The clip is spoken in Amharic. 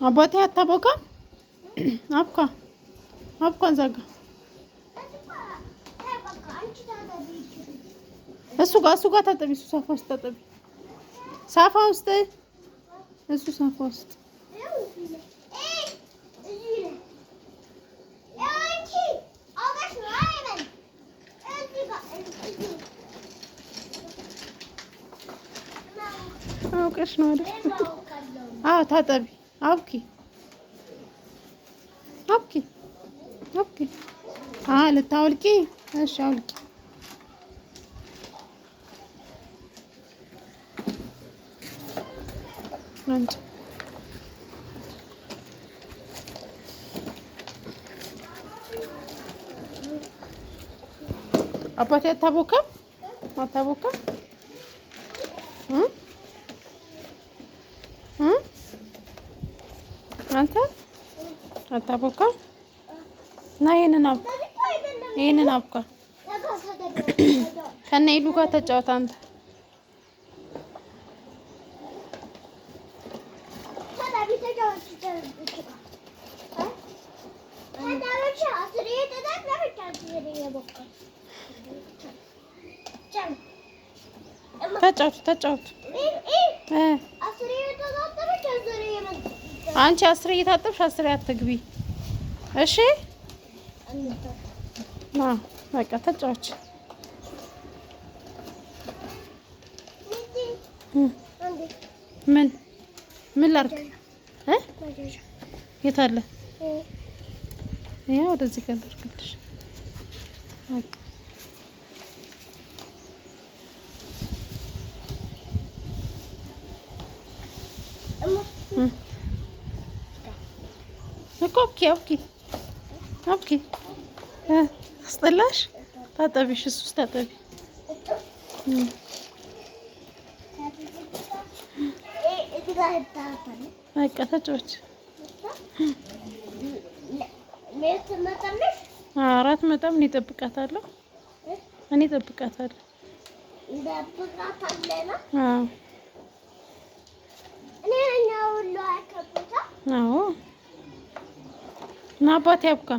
አባቴ አታቦካም? አብካ አብኳን ዘጋ። እሱ ጋር ታጠቢ። እሱ ሳፋ ውስጥ ታጠቢ። ሳፋ ውስጥ እሱ ሳፋ ውስጥ አውቀሽ ነው አይደል? አዎ ታጠቢ። አብኪ አብኪ አብኪ። ልታወልቂ? እሺ አውልቂ። አንቺ አባቴ አታቦካም? አታቦካም? አንተ አታቦካም? ና ይሄንን አብካ። ከነ ሄሉ ጋር ተጫወት አንተ። ተጫወቱ። አንቺ 10 እየታጠብሽ 10 አትግቢ። እሺ በቃ ተጫወች። ምን ላድርግ? የት አለ? ያው ወደዚህ ጋር ላድርግልሽ። ኦኬ አስጠላሽ? ታጠቢሽ። እሱ ውስጥ ታጠቢ። በቃ ተጫወች። አራት መጣም እኔ እጠብቃታለሁ። አዎ እና አባቴ ያብካ።